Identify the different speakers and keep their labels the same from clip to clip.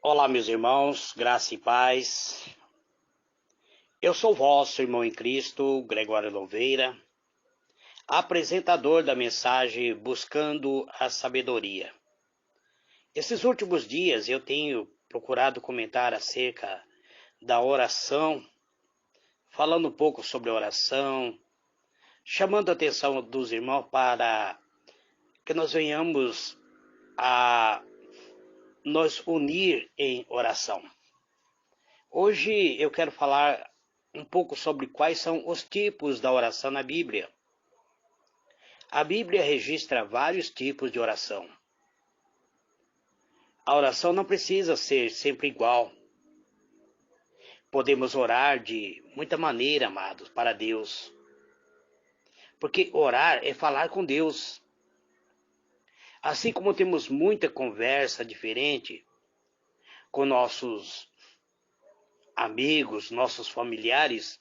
Speaker 1: Olá, meus irmãos, graça e paz. Eu sou vosso irmão em Cristo, Gregório Louveira, apresentador da mensagem Buscando a Sabedoria. Esses últimos dias eu tenho procurado comentar acerca da oração, falando um pouco sobre oração, chamando a atenção dos irmãos para que nós venhamos a nos unir em oração. Hoje eu quero falar um pouco sobre quais são os tipos da oração na Bíblia. A Bíblia registra vários tipos de oração. A oração não precisa ser sempre igual. Podemos orar de muita maneira, amados, para Deus. Porque orar é falar com Deus. Assim como temos muita conversa diferente com nossos amigos, nossos familiares,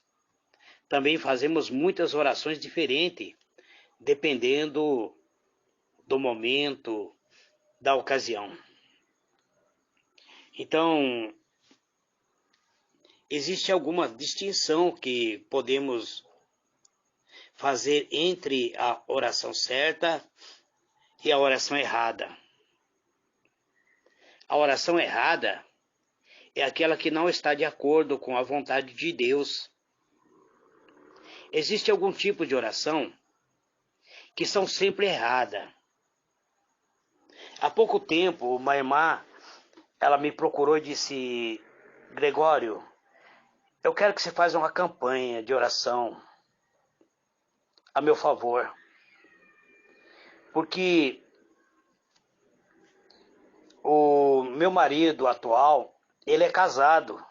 Speaker 1: também fazemos muitas orações diferentes, dependendo do momento, da ocasião. Então, existe alguma distinção que podemos fazer entre a oração certa e a oração errada. A oração errada é aquela que não está de acordo com a vontade de Deus. Existe algum tipo de oração que são sempre erradas. Há pouco tempo, uma irmã, ela me procurou e disse: Gregório, eu quero que você faça uma campanha de oração a meu favor. Porque o meu marido atual, ele é casado.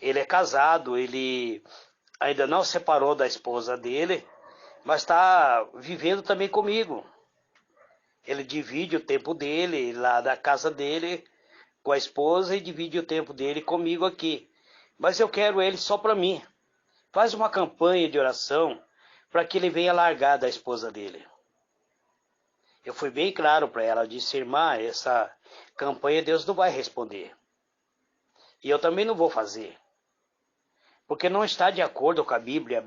Speaker 1: Ele ainda não separou da esposa dele, mas está vivendo também comigo. Ele divide o tempo dele lá da casa dele com a esposa e divide o tempo dele comigo aqui. Mas eu quero ele só para mim. Faz uma campanha de oração para que ele venha largar da esposa dele. Eu fui bem claro para ela, eu disse: irmã, essa campanha Deus não vai responder. E eu também não vou fazer. Porque não está de acordo com a Bíblia.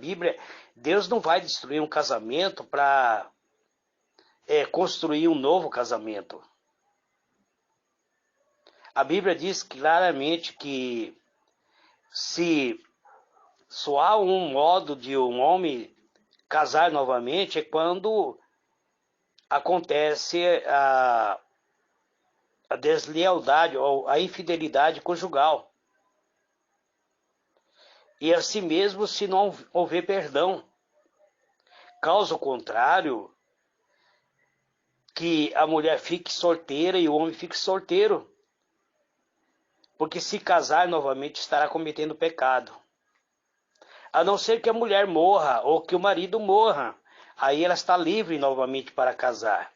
Speaker 1: Deus não vai destruir um casamento para construir um novo casamento. A Bíblia diz claramente que se só há um modo de um homem casar novamente é quando acontece a deslealdade ou a infidelidade conjugal. E assim mesmo, se não houver perdão. Caso contrário, que a mulher fique solteira e o homem fique solteiro. Porque se casar novamente estará cometendo pecado. A não ser que a mulher morra ou que o marido morra. Aí ela está livre novamente para casar.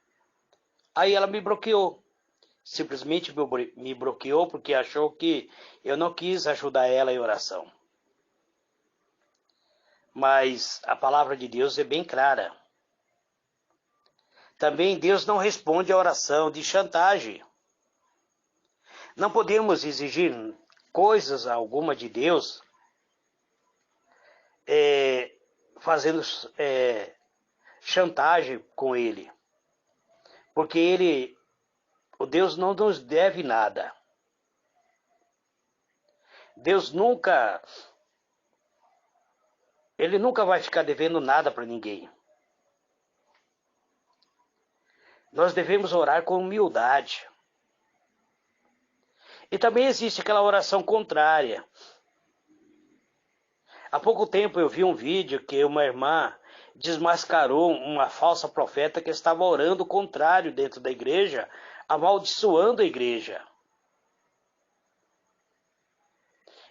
Speaker 1: Aí ela me bloqueou. Simplesmente me bloqueou porque achou que eu não quis ajudar ela em oração. Mas a palavra de Deus é bem clara. Também Deus não responde a oração de chantagem. Não podemos exigir coisas alguma de Deus fazendo chantagem com Ele. Porque o Deus não nos deve nada. Deus Ele nunca vai ficar devendo nada para ninguém. Nós devemos orar com humildade. E também existe aquela oração contrária. Há pouco tempo eu vi um vídeo que uma irmã desmascarou uma falsa profeta que estava orando o contrário dentro da igreja, amaldiçoando a igreja.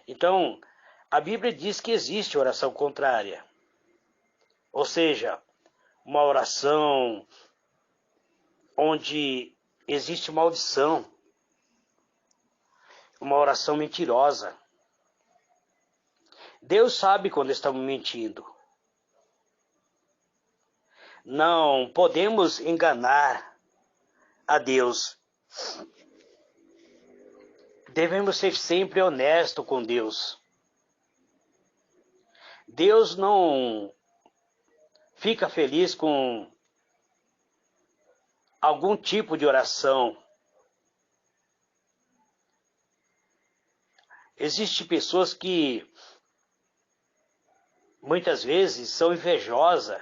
Speaker 1: Então, a Bíblia diz que existe oração contrária. Ou seja, uma oração onde existe maldição. Uma oração mentirosa. Deus sabe quando estamos mentindo. Não podemos enganar a Deus. devemos ser sempre honestos com Deus. Deus não fica feliz com algum tipo de oração. Existem pessoas que muitas vezes são invejosas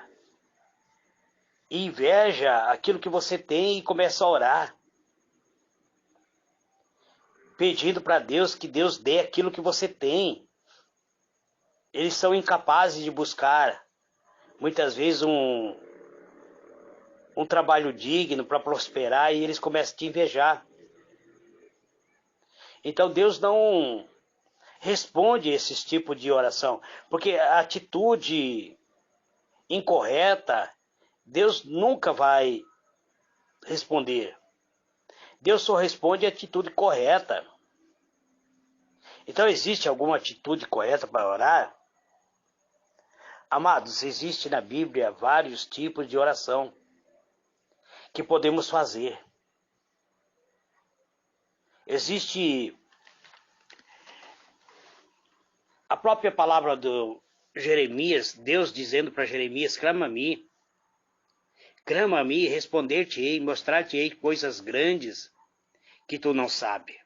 Speaker 1: e inveja aquilo que você tem e começa a orar, pedindo para Deus que Deus dê aquilo que você tem. Eles são incapazes de buscar, muitas vezes, um trabalho digno para prosperar e eles começam a te invejar. Então Deus não responde esses tipos de oração, porque a atitude incorreta, Deus nunca vai responder. Deus só responde a atitude correta. Então existe alguma atitude correta para orar? Amados, existe na Bíblia vários tipos de oração que podemos fazer. Existe a própria palavra do Jeremias, Deus dizendo para Jeremias: clama a mim, responder-te-ei, mostrar-te-ei coisas grandes que tu não sabes.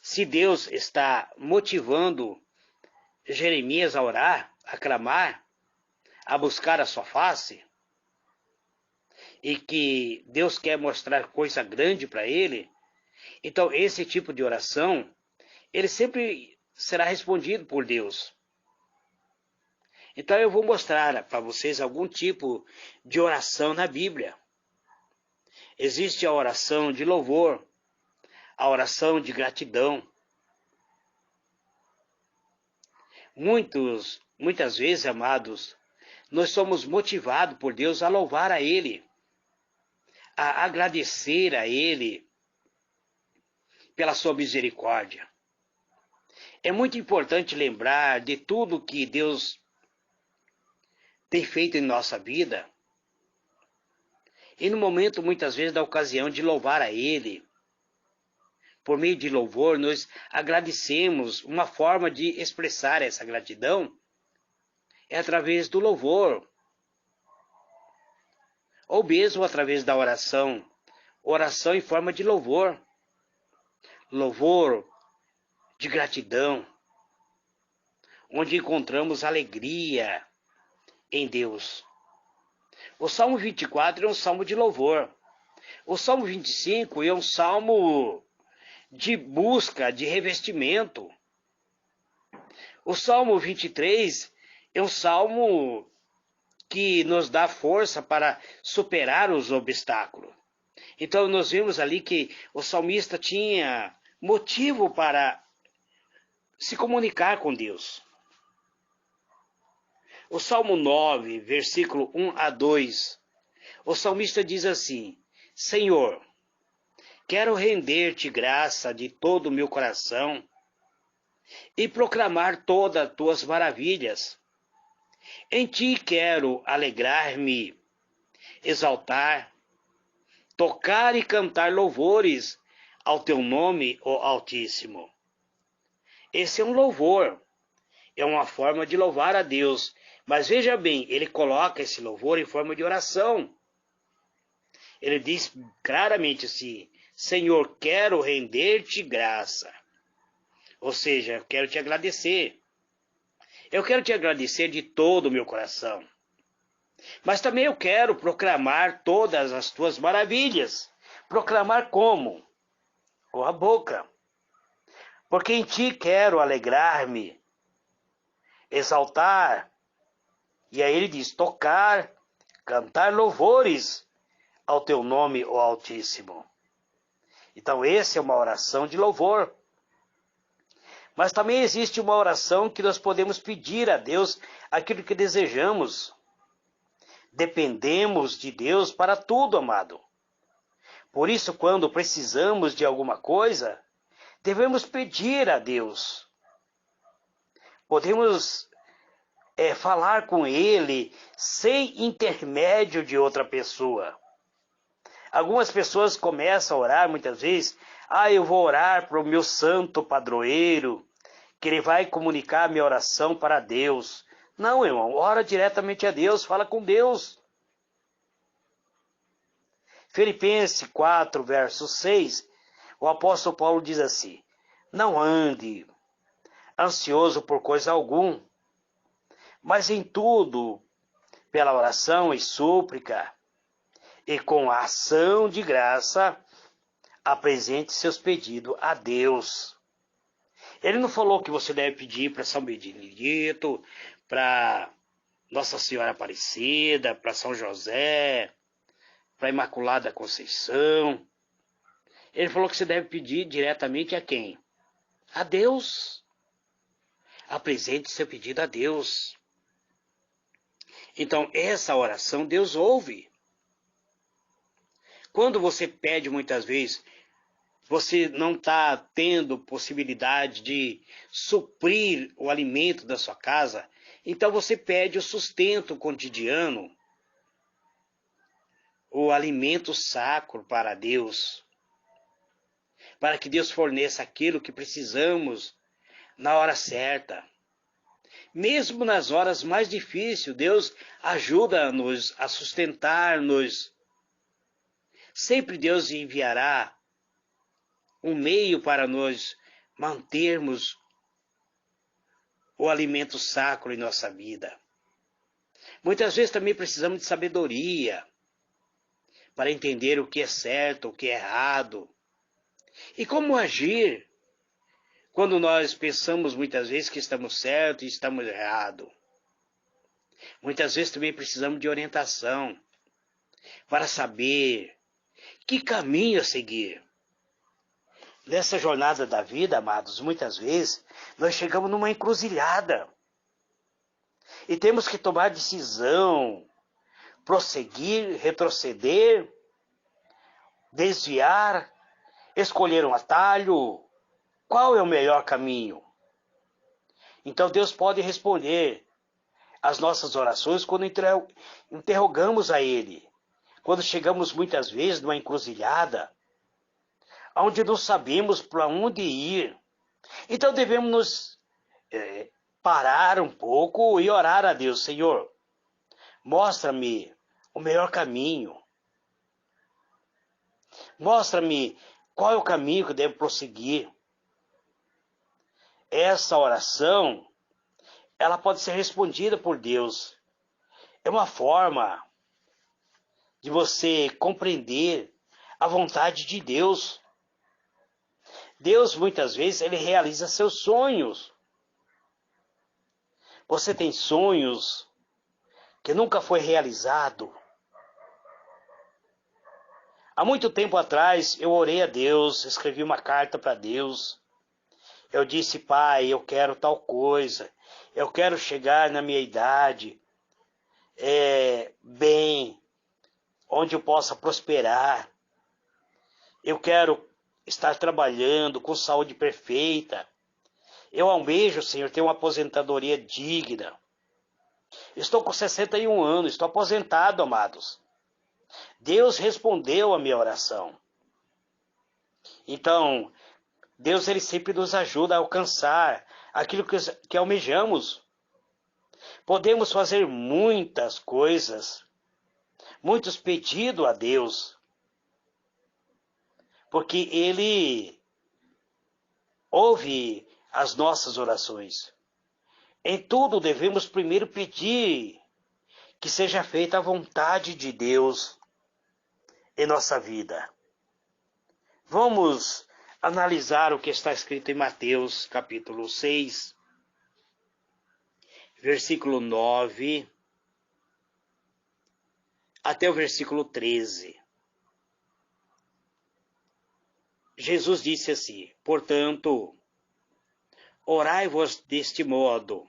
Speaker 1: Se Deus está motivando Jeremias a orar, a clamar, a buscar a sua face, e que Deus quer mostrar coisa grande para ele, então esse tipo de oração, ele sempre será respondido por Deus. Então eu vou mostrar para vocês algum tipo de oração na Bíblia. Existe a oração de louvor, a oração de gratidão. Muitas vezes, amados, nós somos motivados por Deus a louvar a Ele, a agradecer a Ele pela sua misericórdia. É muito importante lembrar de tudo que Deus tem feito em nossa vida. E no momento, muitas vezes, da ocasião de louvar a Ele, por meio de louvor, nós agradecemos. Uma forma de expressar essa gratidão é através do louvor, ou mesmo através da oração. Oração em forma de louvor. Louvor de gratidão, onde encontramos alegria em Deus. O Salmo 24 é um salmo de louvor. O Salmo 25 é um salmo de busca, de revestimento. O Salmo 23 é um salmo que nos dá força para superar os obstáculos. Então nós vemos ali que o salmista tinha motivo para se comunicar com Deus. O Salmo 9, versículo 1 a 2, o salmista diz assim: Senhor, quero render-te graça de todo o meu coração e proclamar todas as tuas maravilhas. Em ti quero alegrar-me, exaltar, tocar e cantar louvores ao teu nome, ó Altíssimo. Esse é um louvor, é uma forma de louvar a Deus. Mas veja bem, ele coloca esse louvor em forma de oração. Ele diz claramente assim: Senhor, quero render-te graça. Ou seja, quero te agradecer. Eu quero te agradecer de todo o meu coração. Mas também eu quero proclamar todas as tuas maravilhas. Proclamar como? Com a boca. Porque em ti quero alegrar-me, exaltar. E aí ele diz: tocar, cantar louvores ao teu nome, ó Altíssimo. Então essa é uma oração de louvor. Mas também existe uma oração que nós podemos pedir a Deus aquilo que desejamos. Dependemos de Deus para tudo, amado. Por isso, quando precisamos de alguma coisa, devemos pedir a Deus. Podemos falar com Ele sem intermédio de outra pessoa. Algumas pessoas começam a orar muitas vezes, eu vou orar para o meu santo padroeiro, que ele vai comunicar a minha oração para Deus. Não, irmão, ora diretamente a Deus, fala com Deus. Filipenses 4, verso 6, o apóstolo Paulo diz assim: não ande ansioso por coisa alguma, mas em tudo, pela oração e súplica, e com a ação de graça, apresente seus pedidos a Deus. Ele não falou que você deve pedir para São Benedito, para Nossa Senhora Aparecida, para São José, para Imaculada Conceição. Ele falou que você deve pedir diretamente a quem? A Deus. Apresente seu pedido a Deus. Então, essa oração Deus ouve. Quando você pede muitas vezes, você não está tendo possibilidade de suprir o alimento da sua casa, então você pede o sustento cotidiano, o alimento sacro para Deus, para que Deus forneça aquilo que precisamos na hora certa. Mesmo nas horas mais difíceis, Deus ajuda-nos a sustentar-nos. Sempre Deus enviará um meio para nós mantermos o alimento sacro em nossa vida. Muitas vezes também precisamos de sabedoria para entender o que é certo, o que é errado. E como agir quando nós pensamos muitas vezes que estamos certos e estamos errados. Muitas vezes também precisamos de orientação para saber que caminho a seguir. Nessa jornada da vida, amados, muitas vezes nós chegamos numa encruzilhada e temos que tomar decisão, prosseguir, retroceder, desviar, escolher um atalho. Qual é o melhor caminho? Então Deus pode responder às nossas orações quando interrogamos a Ele, quando chegamos muitas vezes numa encruzilhada, onde não sabemos para onde ir. Então devemos nos parar um pouco e orar a Deus. Senhor, mostra-me o melhor caminho. Mostra-me qual é o caminho que eu devo prosseguir. Essa oração, ela pode ser respondida por Deus. É uma forma de você compreender a vontade de Deus. Deus, muitas vezes, ele realiza seus sonhos. Você tem sonhos que nunca foi realizado. Há muito tempo atrás, eu orei a Deus, escrevi uma carta para Deus. Eu disse, Pai, eu quero tal coisa. Eu quero chegar na minha idade bem, onde eu possa prosperar. Eu quero estar trabalhando com saúde perfeita. Eu almejo, Senhor, ter uma aposentadoria digna. Estou com 61 anos, estou aposentado, amados. Deus respondeu a minha oração. Então, Deus ele sempre nos ajuda a alcançar aquilo que almejamos. Podemos fazer muitas coisas, muitos pedidos a Deus, porque Ele ouve as nossas orações. Em tudo devemos primeiro pedir que seja feita a vontade de Deus em nossa vida. Vamos analisar o que está escrito em Mateus, capítulo 6, versículo 9, até o versículo 13. Jesus disse assim, portanto, orai-vos deste modo,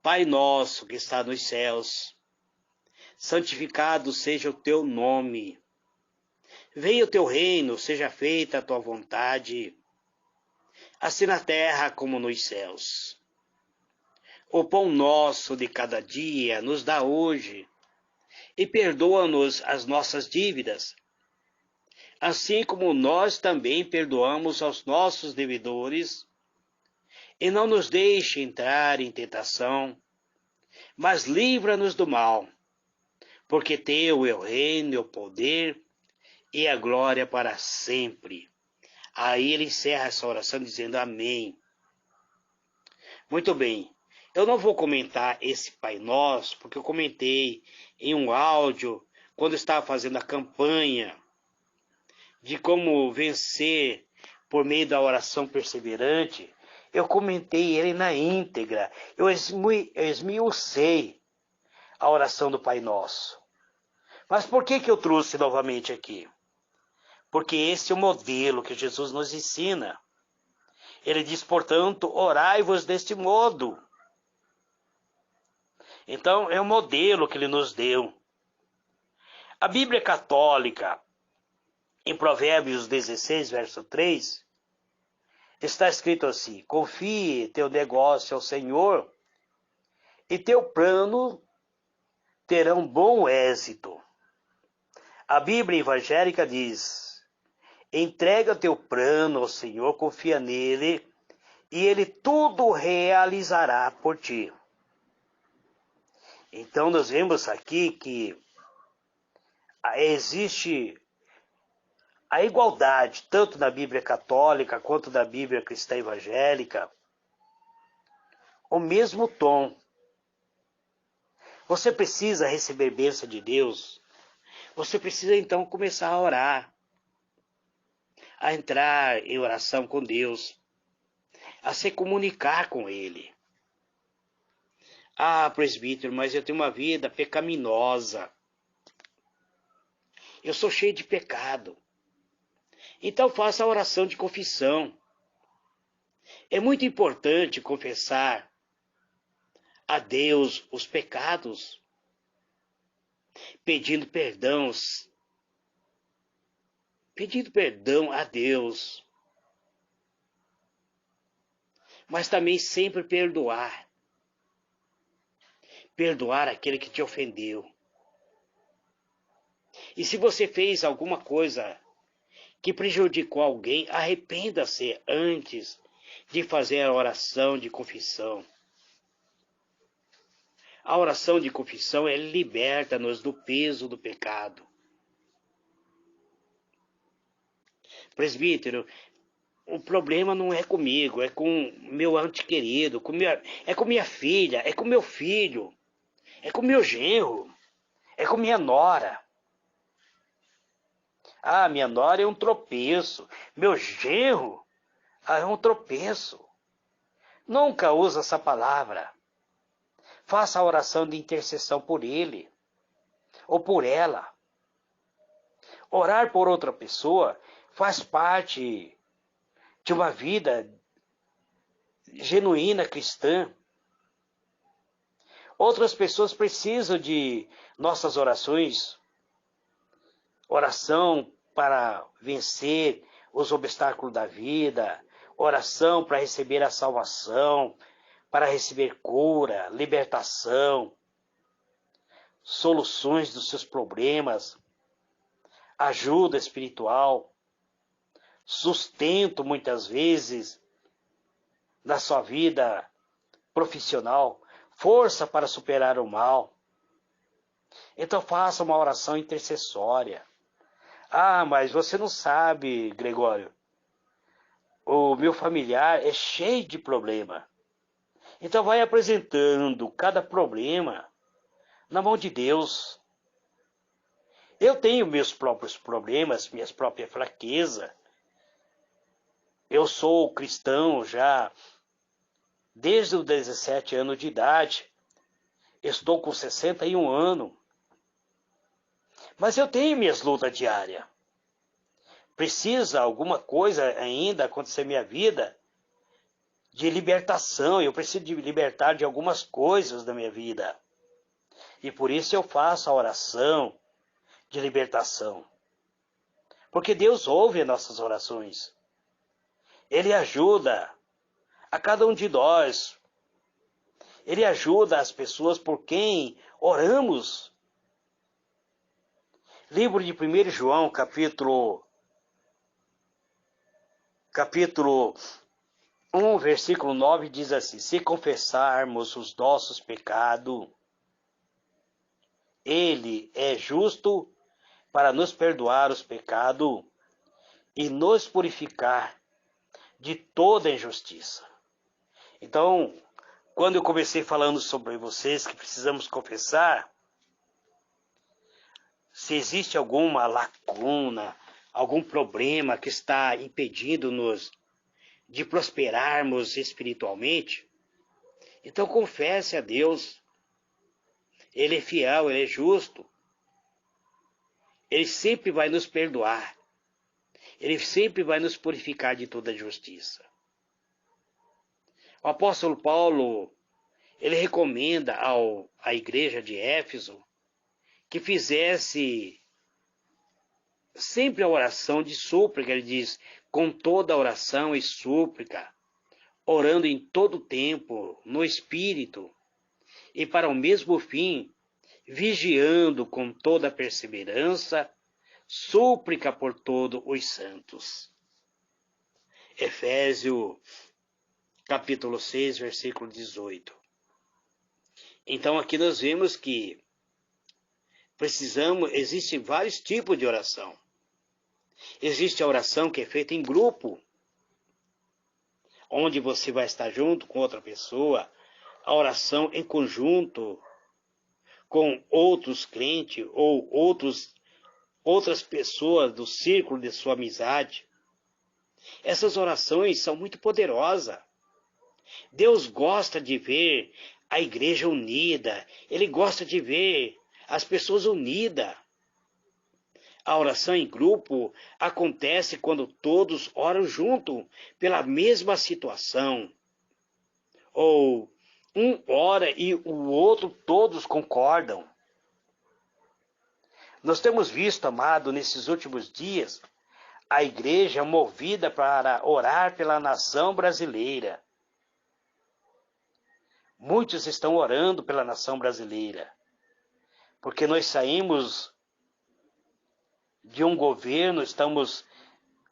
Speaker 1: Pai nosso que está nos céus, santificado seja o teu nome. Venha o teu reino, seja feita a tua vontade, assim na terra como nos céus. O pão nosso de cada dia nos dá hoje. e perdoa-nos as nossas dívidas, assim como nós também perdoamos aos nossos devedores, e não nos deixe entrar em tentação, mas livra-nos do mal, porque teu é o reino, o poder e a glória para sempre. Aí ele encerra essa oração dizendo amém. Muito bem, eu não vou comentar esse Pai Nosso, porque eu comentei em um áudio, quando eu estava fazendo a campanha de como vencer por meio da oração perseverante, eu comentei ele na íntegra, eu esmiucei a oração do Pai Nosso. Mas por que eu trouxe novamente aqui? Porque esse é o modelo que Jesus nos ensina. Ele diz, portanto, orai-vos deste modo. Então, é o modelo que ele nos deu. A Bíblia Católica, em Provérbios 16, verso 3, está escrito assim: confie teu negócio ao Senhor e teu plano terão bom êxito. A Bíblia evangélica diz: entrega teu plano ao Senhor, confia nele e ele tudo realizará por ti. Então nós vemos aqui que existe a igualdade, tanto na Bíblia católica quanto na Bíblia cristã evangélica, o mesmo tom. Você precisa receber bênção de Deus, você precisa então começar a orar, a entrar em oração com Deus, a se comunicar com Ele. Ah, presbítero, mas eu tenho uma vida pecaminosa. Eu sou cheio de pecado. Então faça a oração de confissão. É muito importante confessar a Deus os pecados, pedindo perdão a Deus, mas também sempre perdoar aquele que te ofendeu. E se você fez alguma coisa que prejudicou alguém, arrependa-se antes de fazer a oração de confissão. A oração de confissão, ela liberta-nos do peso do pecado. Presbítero, o problema não é comigo, é com meu ente querido, é com minha filha, é com meu filho, é com meu genro, é com minha nora. Ah, minha nora é um tropeço, meu genro é um tropeço. Nunca usa essa palavra. Faça a oração de intercessão por ele ou por ela. Orar por outra pessoa faz parte de uma vida genuína cristã. Outras pessoas precisam de nossas orações. Oração para vencer os obstáculos da vida. Oração para receber a salvação, para receber cura, libertação, soluções dos seus problemas, ajuda espiritual, sustento muitas vezes na sua vida profissional, força para superar o mal. Então faça uma oração intercessória. Ah, mas você não sabe, Gregório, o meu familiar é cheio de problema. Então vai apresentando cada problema na mão de Deus. Eu tenho meus próprios problemas, minhas próprias fraquezas. Eu sou cristão já desde os 17 anos de idade. Estou com 61 anos. Mas eu tenho minhas lutas diárias. Precisa alguma coisa ainda acontecer na minha vida de libertação. Eu preciso de libertar de algumas coisas da minha vida. E por isso eu faço a oração de libertação. Porque Deus ouve as nossas orações. Ele ajuda a cada um de nós. Ele ajuda as pessoas por quem oramos. Livro de 1 João, capítulo 1, versículo 9, diz assim: se confessarmos os nossos pecados, Ele é justo para nos perdoar os pecados e nos purificar de toda injustiça. Então, quando eu comecei falando sobre vocês que precisamos confessar, se existe alguma lacuna, algum problema que está impedindo-nos de prosperarmos espiritualmente, então confesse a Deus. Ele é fiel, Ele é justo. Ele sempre vai nos perdoar. Ele sempre vai nos purificar de toda justiça. O apóstolo Paulo, ele recomenda à igreja de Éfeso que fizesse sempre a oração de súplica. Ele diz, com toda oração e súplica, orando em todo tempo, no Espírito, e para o mesmo fim, vigiando com toda perseverança, súplica por todos os santos. Efésios, capítulo 6, versículo 18. Então aqui nós vemos que existem vários tipos de oração. Existe a oração que é feita em grupo, onde você vai estar junto com outra pessoa, a oração em conjunto com outros crentes ou outras pessoas do círculo de sua amizade. Essas orações são muito poderosas. Deus gosta de ver a igreja unida, Ele gosta de ver as pessoas unidas. A oração em grupo acontece quando todos oram junto pela mesma situação. Ou um ora e o outro todos concordam. Nós temos visto, amado, nesses últimos dias, a igreja movida para orar pela nação brasileira. Muitos estão orando pela nação brasileira, porque nós saímos de um governo, estamos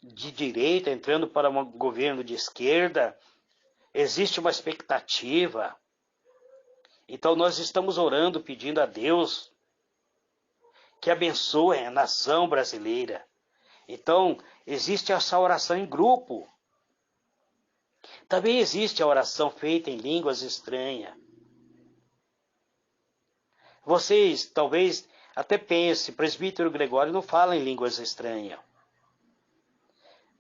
Speaker 1: de direita, entrando para um governo de esquerda, existe uma expectativa. Então nós estamos orando, pedindo a Deus que abençoe a nação brasileira. Então existe essa oração em grupo. Também existe a oração feita em línguas estranhas. Vocês talvez até pensem, presbítero Gregório não fala em línguas estranhas.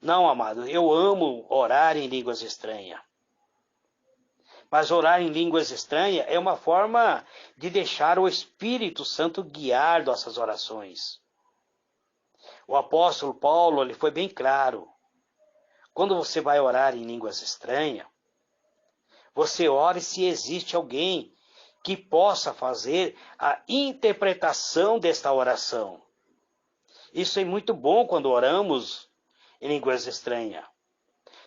Speaker 1: Não, amado, eu amo orar em línguas estranhas. Mas orar em línguas estranhas é uma forma de deixar o Espírito Santo guiar nossas orações. O apóstolo Paulo, ele foi bem claro. Quando você vai orar em línguas estranhas, você ore se existe alguém que possa fazer a interpretação desta oração. Isso é muito bom quando oramos em línguas estranhas.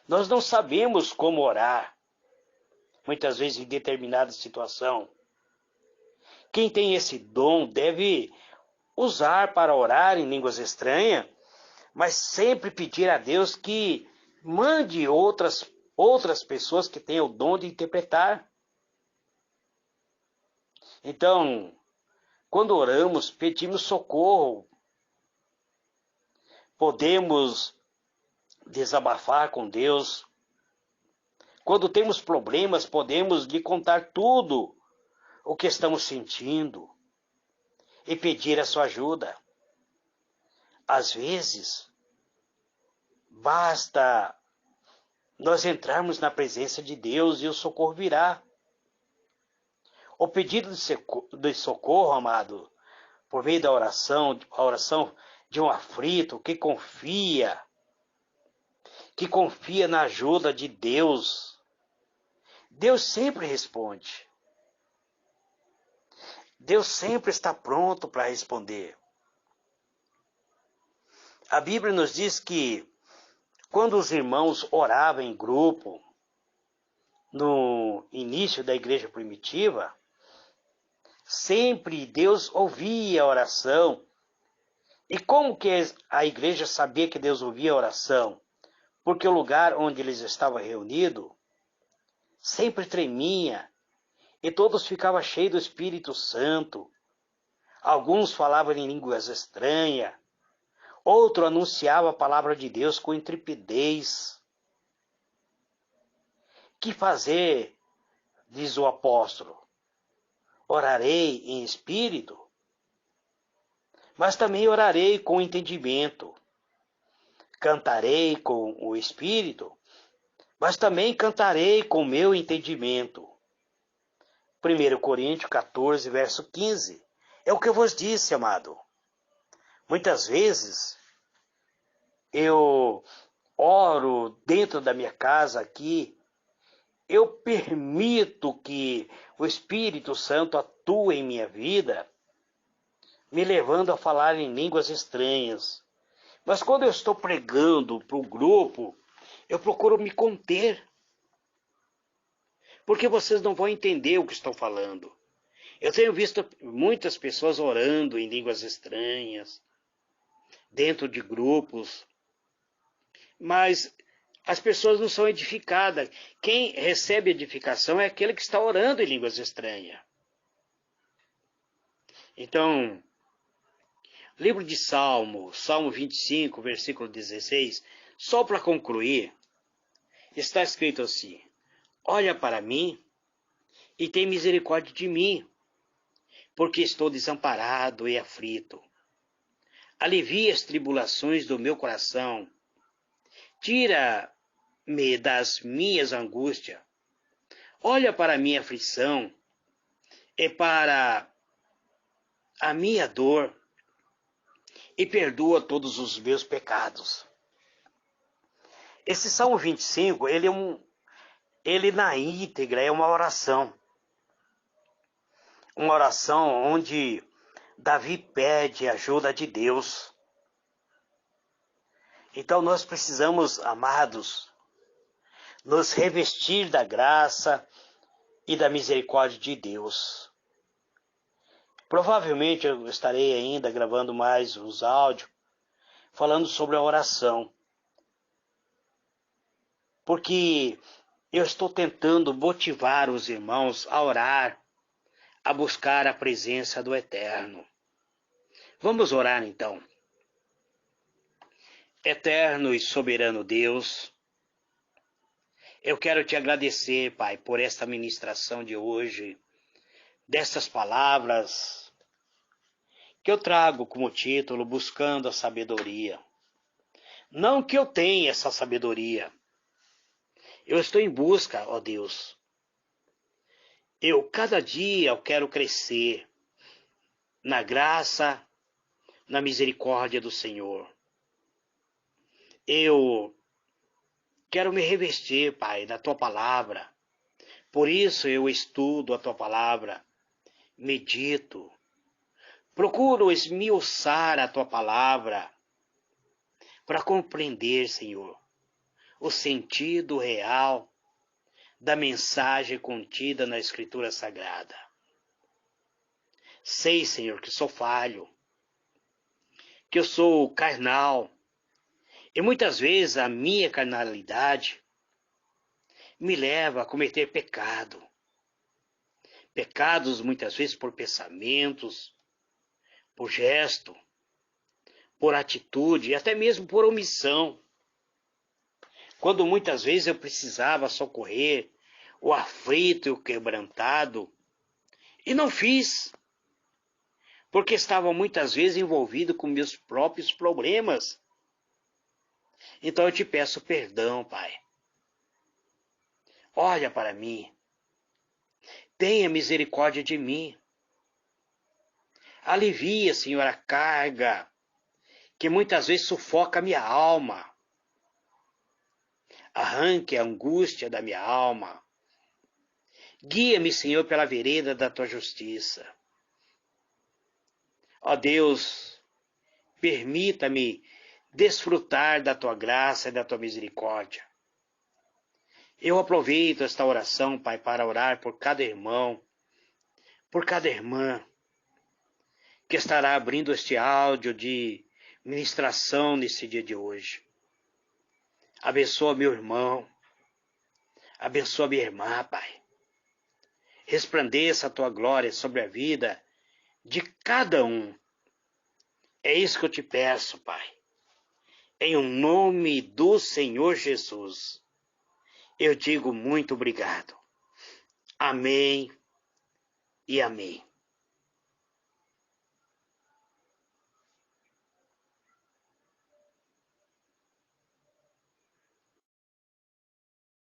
Speaker 1: Nós não sabemos como orar, muitas vezes em determinada situação. Quem tem esse dom deve usar para orar em línguas estranhas, mas sempre pedir a Deus que mande outras pessoas que tenham o dom de interpretar. Então, quando oramos, pedimos socorro. Podemos desabafar com Deus. Quando temos problemas, podemos lhe contar tudo o que estamos sentindo e pedir a sua ajuda. Às vezes, basta nós entrarmos na presença de Deus e o socorro virá. O pedido de socorro, amado, por meio da oração, a oração de um aflito que confia na ajuda de Deus. Deus sempre responde. Deus sempre está pronto para responder. A Bíblia nos diz que quando os irmãos oravam em grupo, no início da igreja primitiva, sempre Deus ouvia a oração E como que a igreja sabia que Deus ouvia a oração? Porque o lugar onde eles estavam reunidos sempre tremia e todos ficavam cheios do Espírito Santo. Alguns falavam em línguas estranhas, outro anunciava a palavra de Deus com intrepidez. Que fazer, diz o apóstolo? Orarei em espírito, mas também orarei com entendimento. Cantarei com o espírito, mas também cantarei com o meu entendimento. 1 Coríntios 14, verso 15. É o que eu vos disse, amado. Muitas vezes eu oro dentro da minha casa aqui, eu permito que o Espírito Santo atue em minha vida, me levando a falar em línguas estranhas. Mas quando eu estou pregando para o grupo, eu procuro me conter, porque vocês não vão entender o que estou falando. Eu tenho visto muitas pessoas orando em línguas estranhas, dentro de grupos, mas as pessoas não são edificadas. Quem recebe edificação é aquele que está orando em línguas estranhas. Então, livro de Salmo 25, versículo 16, só para concluir, está escrito assim: olha para mim e tem misericórdia de mim, porque estou desamparado e aflito. Alivia as tribulações do meu coração. Tira-me das minhas angústias. Olha para a minha aflição e para a minha dor e perdoa todos os meus pecados. Esse Salmo 25, ele na íntegra é uma oração. Uma oração onde Davi pede ajuda de Deus. Então nós precisamos, amados, nos revestir da graça e da misericórdia de Deus. Provavelmente eu estarei ainda gravando mais uns áudios falando sobre a oração. Porque eu estou tentando motivar os irmãos a orar, a buscar a presença do Eterno. Vamos orar então. Eterno e soberano Deus, eu quero te agradecer, Pai, por esta ministração de hoje, dessas palavras que eu trago como título, Buscando a Sabedoria. Não que eu tenha essa sabedoria, eu estou em busca, ó Deus. Cada dia eu quero crescer na graça, na misericórdia do Senhor. Eu quero me revestir, Pai, da Tua Palavra. Por isso eu estudo a Tua Palavra, medito, procuro esmiuçar a Tua Palavra para compreender, Senhor, o sentido real da mensagem contida na Escritura Sagrada. Sei, Senhor, que sou falho, que eu sou carnal, e muitas vezes a minha carnalidade me leva a cometer pecado. Pecados muitas vezes por pensamentos, por gesto, por atitude e até mesmo por omissão. Quando muitas vezes eu precisava socorrer o aflito e o quebrantado, e não fiz, porque estava muitas vezes envolvido com meus próprios problemas. Então eu te peço perdão, Pai. Olha para mim. Tenha misericórdia de mim. Alivia, Senhor, a carga que muitas vezes sufoca a minha alma. Arranque a angústia da minha alma. Guia-me, Senhor, pela vereda da Tua justiça. Ó Deus, permita-me desfrutar da Tua graça e da Tua misericórdia. Eu aproveito esta oração, Pai, para orar por cada irmão, por cada irmã que estará abrindo este áudio de ministração nesse dia de hoje. Abençoa meu irmão. Abençoa minha irmã, Pai. Resplandeça a tua glória sobre a vida de cada um. É isso que eu te peço, Pai. Em o nome do Senhor Jesus, eu digo muito obrigado. Amém e amém.